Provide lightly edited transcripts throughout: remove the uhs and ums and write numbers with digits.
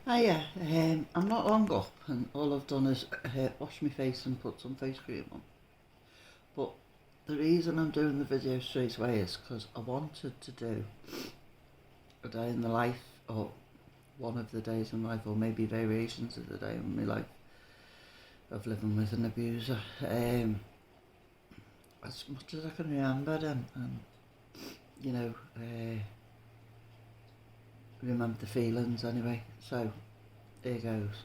Hiya, I'm not long up and all I've done is wash my face and put some face cream on. But the reason I'm doing the video straight away is because I wanted to do a day in the life, or one of the days in life, or maybe variations of the day in my life of living with an abuser. As much as I can remember them, and you know, remember the feelings anyway. So here goes.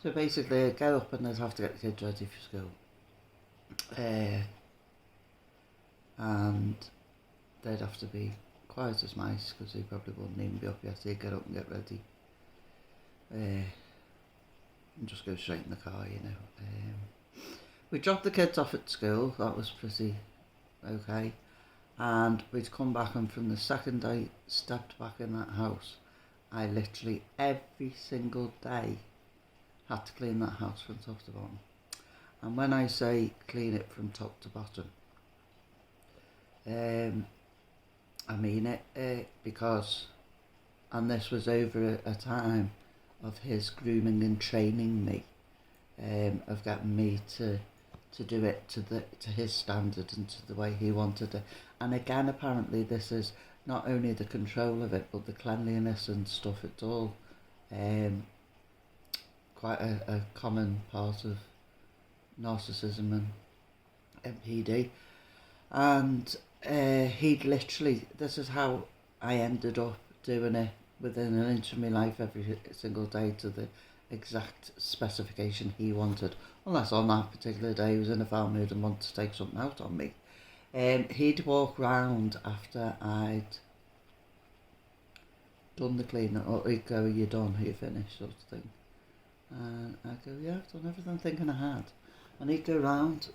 So basically, I'd get up and I'd have to get the kids ready for school. And they'd have to be quiet as mice because they probably wouldn't even be up yet. They'd get up and get ready. And just go straight in the car, you know. We dropped the kids off at school, that was pretty okay. And we'd come back, and from the second I stepped back in that house, I literally every single day had to clean that house from top to bottom. And when I say clean it from top to bottom, I mean it, because, and this was over a time of his grooming and training me, of getting me to do it to his standard and to the way he wanted it. And again, apparently this is not only the control of it, but the cleanliness and stuff. It's all quite a common part of narcissism and MPD. And he'd literally, this is how I ended up doing it within an inch of my life every single day to the exact specification he wanted. Unless on that particular day he was in a foul mood and wanted to take something out on me. He'd walk round after I'd done the cleaning, or he'd go, "Are you done? Are you finished?" sort of thing. And I'd go, "Yeah, I've done everything I'm thinking I had." And he'd go round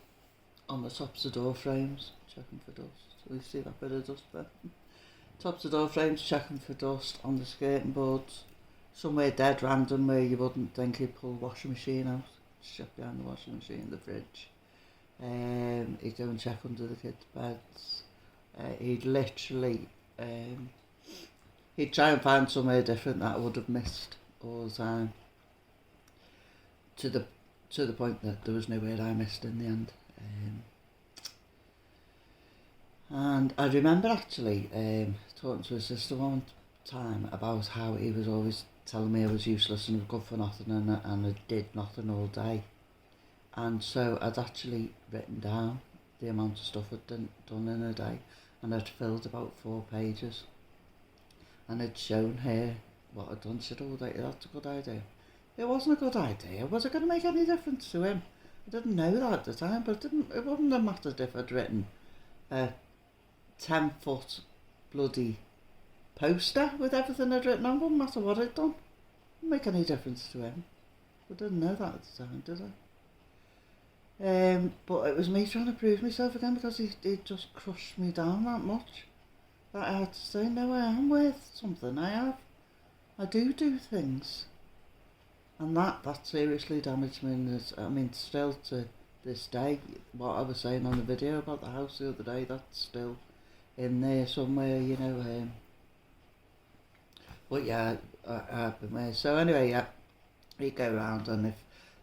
on the tops of door frames, checking for dust. So you see that bit of dust there? Tops of door frames, checking for dust on the skirting boards. Somewhere dead random where you wouldn't think he'd pull the washing machine out. Shut behind the washing machine, the fridge. He'd go and check under the kids' beds. He'd literally, he'd try and find somewhere different that I would have missed all the time. To the point that there was nowhere I missed in the end. And I remember actually talking to his sister one time about how he was always telling me I was useless and good for nothing, and I did nothing all day. And so I'd actually written down the amount of stuff I'd done in a day, and I'd filled about 4 pages. And I'd shown her what I'd done. She said, "Oh, that's a good idea." It wasn't a good idea. Was it going to make any difference to him? I didn't know that at the time, but it wouldn't have mattered if I'd written a 10-foot bloody poster with everything I'd written on. It wouldn't matter what I'd done. It wouldn't make any difference to him. I didn't know that at the time, did I? But it was me trying to prove myself again, because he just crushed me down that much that I had to say, no, I am worth something. I do things. And that seriously damaged me. And still to this day, what I was saying on the video about the house the other day, that's still in there somewhere, you know. But yeah, I've been there. So anyway, yeah, he'd go around, and if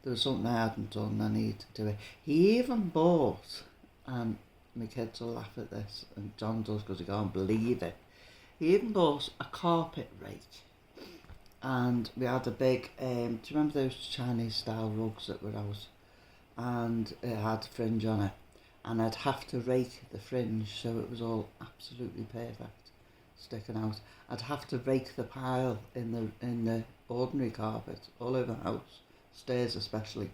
there was something I hadn't done, then he'd do it. He even bought, and my kids will laugh at this, and John does because he can't believe it, he even bought a carpet rake. And we had a big, do you remember those Chinese style rugs that were out? And it had fringe on it. And I'd have to rake the fringe so it was all absolutely perfect, sticking out. I'd have to rake the pile in the ordinary carpet all over the house, stairs especially,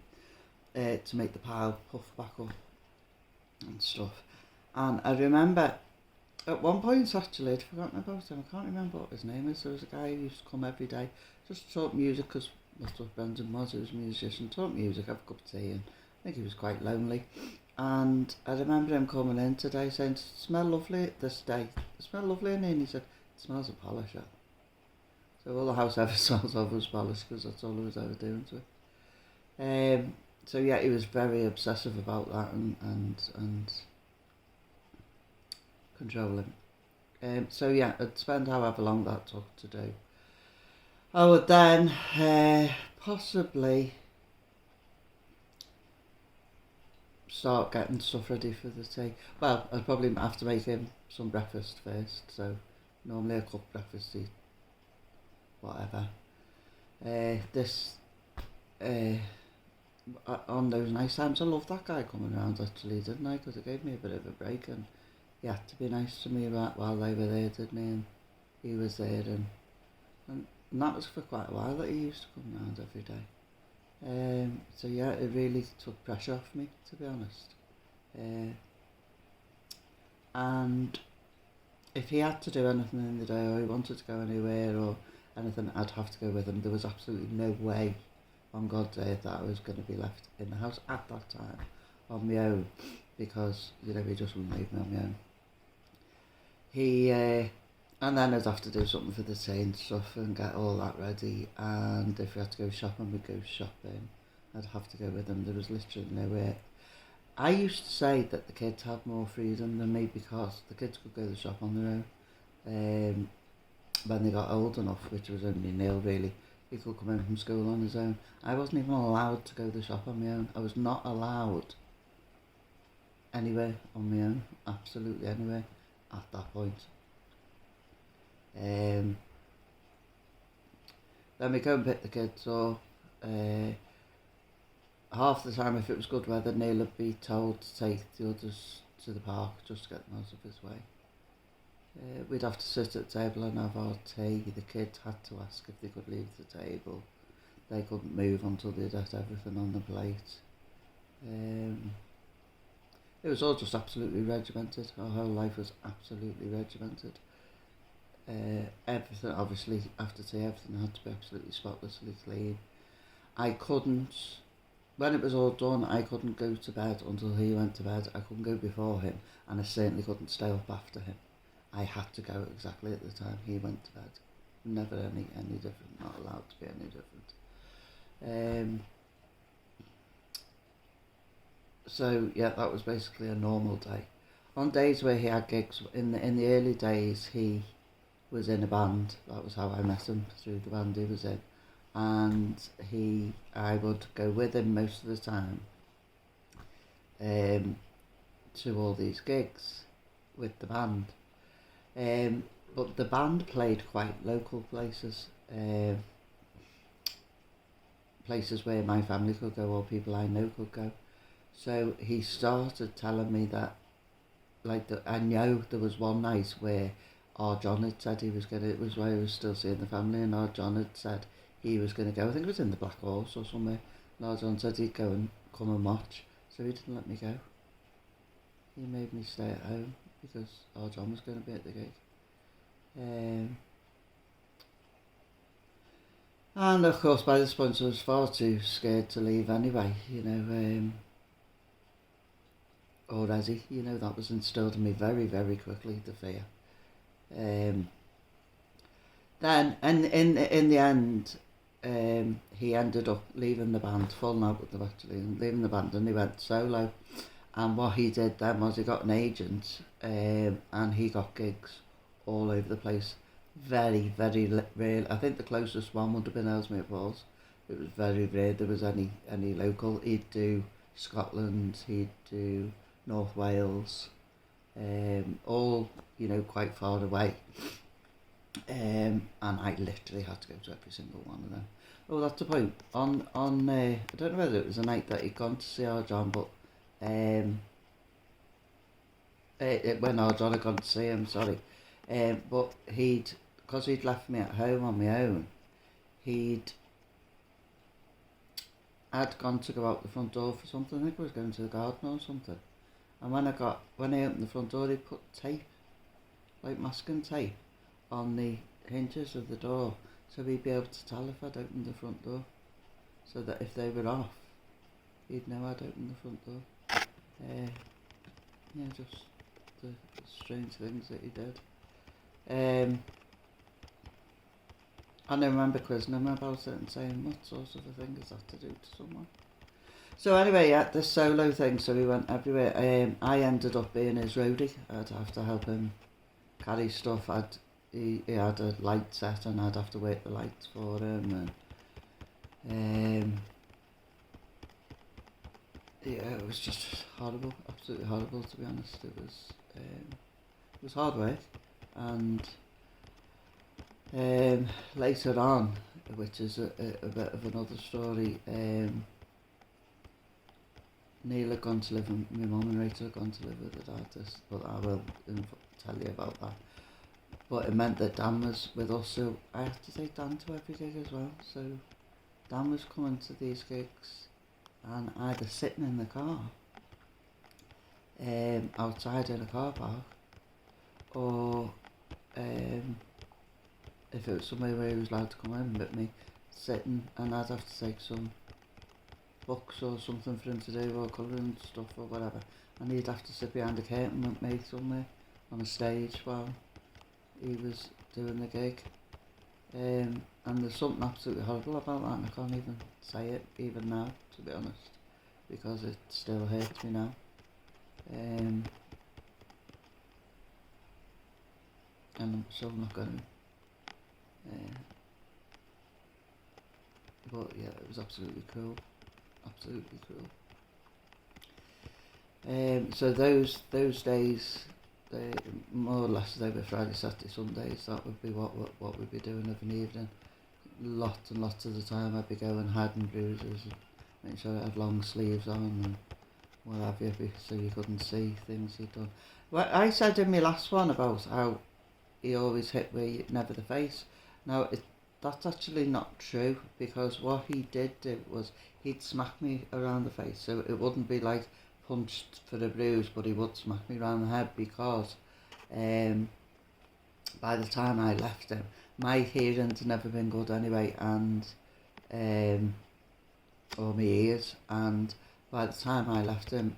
to make the pile puff back up and stuff. And I remember at one point, actually, I'd forgotten about him. I can't remember what his name is. There was a guy who used to come every day just to talk music, because that's what Brendan was. He was a musician, talk music, have a cup of tea, and I think he was quite lonely. And I remember him coming in today saying, "Smell lovely this day. Smell lovely in here." And he said, "It smells of polish." So all the house ever smells of was polish, because that's all I was ever doing to it. So yeah, he was very obsessive about that and controlling. So yeah, I'd spend however long that took to do. I would then possibly start getting stuff ready for the tea. Well, I'd probably have to make him some breakfast first, so normally I cook breakfast, eat whatever. This on those nice times, I loved that guy coming around actually, didn't I? Because it gave me a bit of a break, and he had to be nice to me while they were there, didn't he? And he was there, and that was for quite a while that he used to come around every day. So yeah, it really took pressure off me, to be honest. And if he had to do anything in the day, or he wanted to go anywhere or anything, I'd have to go with him. There was absolutely no way on God's earth that I was going to be left in the house at that time on my own, because he just wouldn't leave me on my own. And then I'd have to do something for the tea and stuff and get all that ready, and if we had to go shopping, we'd go shopping. I'd have to go with them. There was literally nowhere. I used to say that the kids had more freedom than me, because the kids could go to the shop on their own. When they got old enough, which was only nil really, he could come in from school on his own. I wasn't even allowed to go to the shop on my own. I was not allowed anywhere on my own, absolutely anywhere at that point. Then we go and pick the kids up. Half the time, if it was good weather, Neil would be told to take the others to the park just to get them out of his way. We'd have to sit at the table and have our tea. The kids had to ask if they could leave the table. They couldn't move until they'd had everything on the plate. It was all just absolutely regimented. Our whole life was absolutely regimented. Everything, obviously, after tea, everything had to be absolutely spotlessly clean. I couldn't, when it was all done, I couldn't go to bed until he went to bed. I couldn't go before him, and I certainly couldn't stay up after him. I had to go exactly at the time he went to bed. Never any different, not allowed to be any different. So yeah, that was basically a normal day. On days where he had gigs, in the early days, he was in a band. That was how I met him, through the band he was in. And I would go with him most of the time to all these gigs with the band. But the band played quite local places, places where my family could go or people I know could go. So he started telling me that, I know there was one night where our John had said he was going to, it was where he was still seeing the family, and our John had said he was going to go. I think it was in the Black Horse or somewhere. And our John said he'd go and come and watch, so he didn't let me go. He made me stay at home because our John was going to be at the gig. And of course, by this point, I was far too scared to leave anyway, already, that was instilled in me very, very quickly, the fear. Then, and in the end, he ended up leaving the band, falling out with them actually, and leaving the band, and he went solo. And what he did then was he got an agent, and he got gigs all over the place. Very, very rare. I think the closest one would have been Ellesmere Falls. It was very rare there was any local. He'd do Scotland, he'd do North Wales, all, quite far away. And I literally had to go to every single one of them. Oh, that's the point. On I don't know whether it was a night that he'd gone to see our John, but when our John had gone to see him, sorry. But because he'd left me at home on my own, I'd gone to go out the front door for something. I think I was going to the garden or something. And when I opened the front door, he put tape, like masking tape, on the hinges of the door, so he'd be able to tell if I'd opened the front door, so that if they were off, he'd know I'd opened the front door. Just the strange things that he did. And I remember quizzing him about it and saying, what sort of a thing is that to do to someone? So anyway, yeah, this solo thing, so he went everywhere. I ended up being his roadie. I'd have to help him carry stuff. he had a light set and I'd have to wait the lights for him, and yeah, it was just horrible, absolutely horrible, to be honest. It was hard work, and later on, which is a bit of another story, Neil had gone to live with my mum and Rachel had gone to live with the dentist, but I will tell you about that. But it meant that Dan was with us, so I had to take Dan to every gig as well. So Dan was coming to these gigs and either sitting in the car, outside in a car park, or if it was somewhere where he was allowed to come in with me, sitting, and I'd have to take some books or something for him to do, or colouring stuff or whatever, and he'd have to sit behind a curtain with me somewhere on a stage while he was doing the gig. And there's something absolutely horrible about that, and I can't even say it even now, to be honest, because it still hurts me now. And I'm still not going to. But yeah, it was absolutely cruel. Absolutely cruel. So those days, more or less, they were Friday, Saturday, Sundays. That would be what we'd be doing of an evening. Lots and lots of the time, I'd be going hiding bruises and making sure I had long sleeves on and what have you, so you couldn't see things he'd done. Well, I said in my last one about how he always hit me, never the face. Now, that's actually not true, because what he did do was he'd smack me around the face, so it wouldn't be like punched for a bruise, but he would smack me around the head, because by the time I left him, my hearing's never been good anyway, and or my ears, and by the time I left him,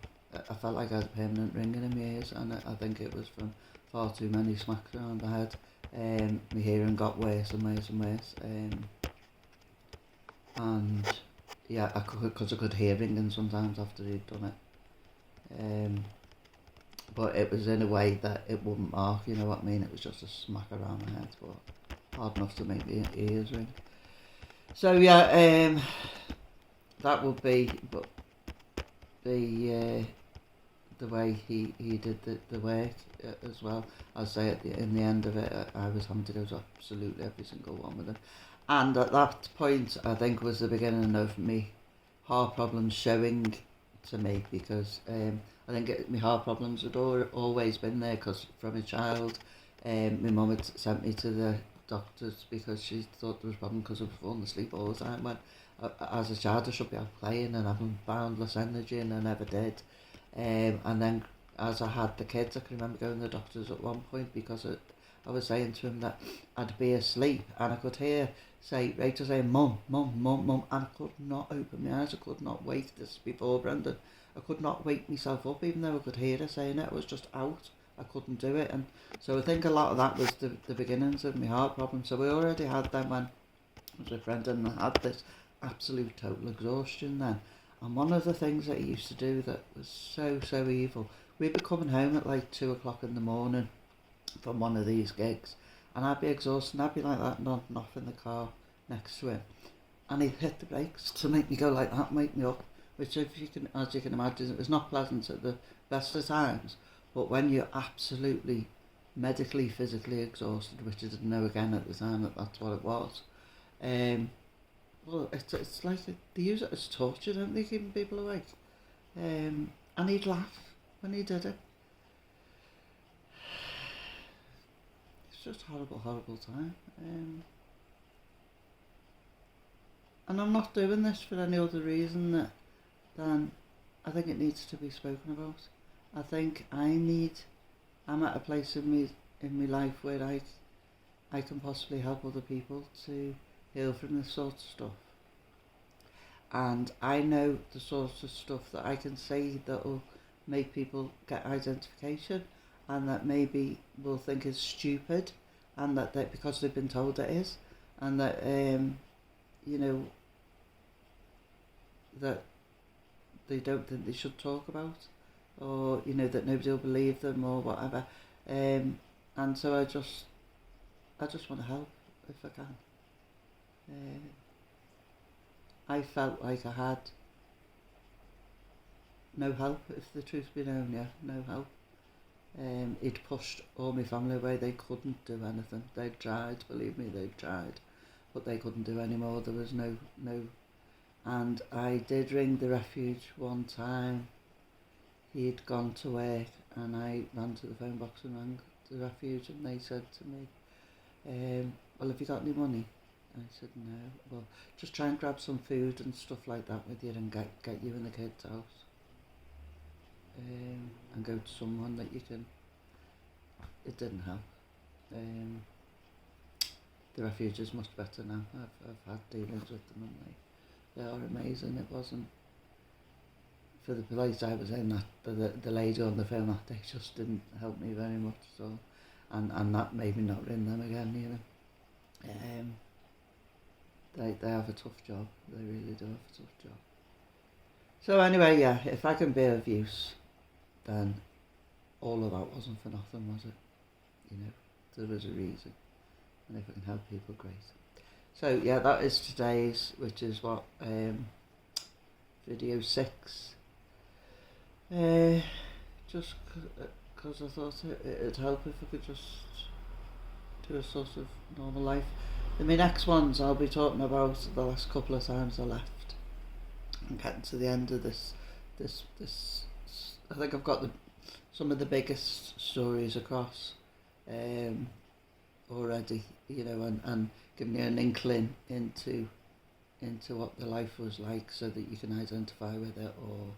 I felt like I had a permanent ringing in my ears, and I think it was from far too many smacks around the head. My hearing got worse and worse and worse, and yeah, because I could hear ringing sometimes after he'd done it. But it was in a way that it wouldn't mark, you know what I mean? It was just a smack around the head, but hard enough to make the ears ring. So yeah, that would be, but the way he did the work as well. I'll say in the end of it, I was having to do absolutely every single one with him. And at that point, I think, was the beginning of me heart problems showing to me, because I think my heart problems had always been there, because from a child, my mum had sent me to the doctors because she thought there was a problem because I was falling asleep all the time. When as a child I should be out playing and having boundless energy, and I never did. And then as I had the kids, I can remember going to the doctors at one point because I was saying to him that I'd be asleep and I could hear Rachel saying mum, mum, mum, mum, and I could not open my eyes. I could not wake. This is before Brendan. I could not wake myself up, even though I could hear her saying it. I was just out. I couldn't do it. And so I think a lot of that was the beginnings of my heart problem. So we already had them when I was with Brendan, and I had this absolute total exhaustion then. And one of the things that he used to do that was so evil, we'd be coming home at like 2 o'clock in the morning from one of these gigs, and I'd be exhausted, and I'd be like that, nodding off in the car next to him, and he'd hit the brakes to make me go like that, wake me up, which, if you can, as you can imagine, it was not pleasant at the best of times. But when you're absolutely medically, physically exhausted, which I didn't know again at the time that that's what it was, well, it's like they use it as torture, don't they, keeping people awake? And he'd laugh when he did it. It's just horrible, horrible time. And I'm not doing this for any other reason than I think it needs to be spoken about. I think I'm at a place in my life where I can possibly help other people to heal from this sort of stuff. And I know the sort of stuff that I can say that will make people get identification, and that maybe will think is stupid, and that because they've been told it is, and that that they don't think they should talk about, or that nobody will believe them or whatever. And so I just I just want to help if I can. I felt like I had no help, if the truth be known, yeah, no help. He'd pushed all my family away. They couldn't do anything. They'd tried, believe me, they'd tried, but they couldn't do any more. There was no. And I did ring the refuge one time. He'd gone to work, and I ran to the phone box and rang the refuge, and they said to me, well, have you got any money? I said, no. Well, just try and grab some food and stuff like that with you and get you in the kids' house. And go to someone that you can. It didn't help. The refuge is much better now. I've had dealings with them, and they are amazing. It wasn't for the place I was in, that the lady on the phone that day just didn't help me very much. So, and that made me not ring them again. You know, they have a tough job. They really do have a tough job. So anyway, yeah, if I can be of use, then all of that wasn't for nothing, was it? You know, there was a reason. And if I can help people, great. So yeah, that is today's, which is what, video 6. Just because I thought it'd help if I could just do a sort of normal life. In my next ones, I'll be talking about the last couple of times I left. I'm getting to the end of this. I think I've got some of the biggest stories across already, you know, and giving you an inkling into what the life was like, so that you can identify with it, or,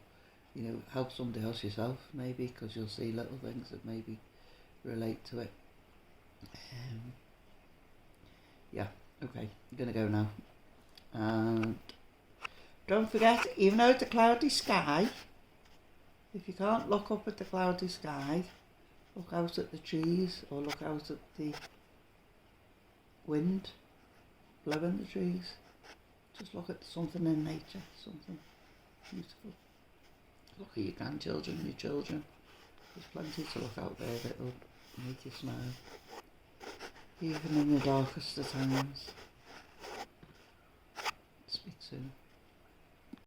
you know, help somebody else yourself maybe, because you'll see little things that maybe relate to it. Yeah, okay, I'm gonna go now. And don't forget, even though it's a cloudy sky, if you can't look up at the cloudy sky, look out at the trees, or look out at the wind blowing the trees. Just look at something in nature, something beautiful. Look at your grandchildren, your children. There's plenty to look out there that will make you smile, even in the darkest of times. Speak soon.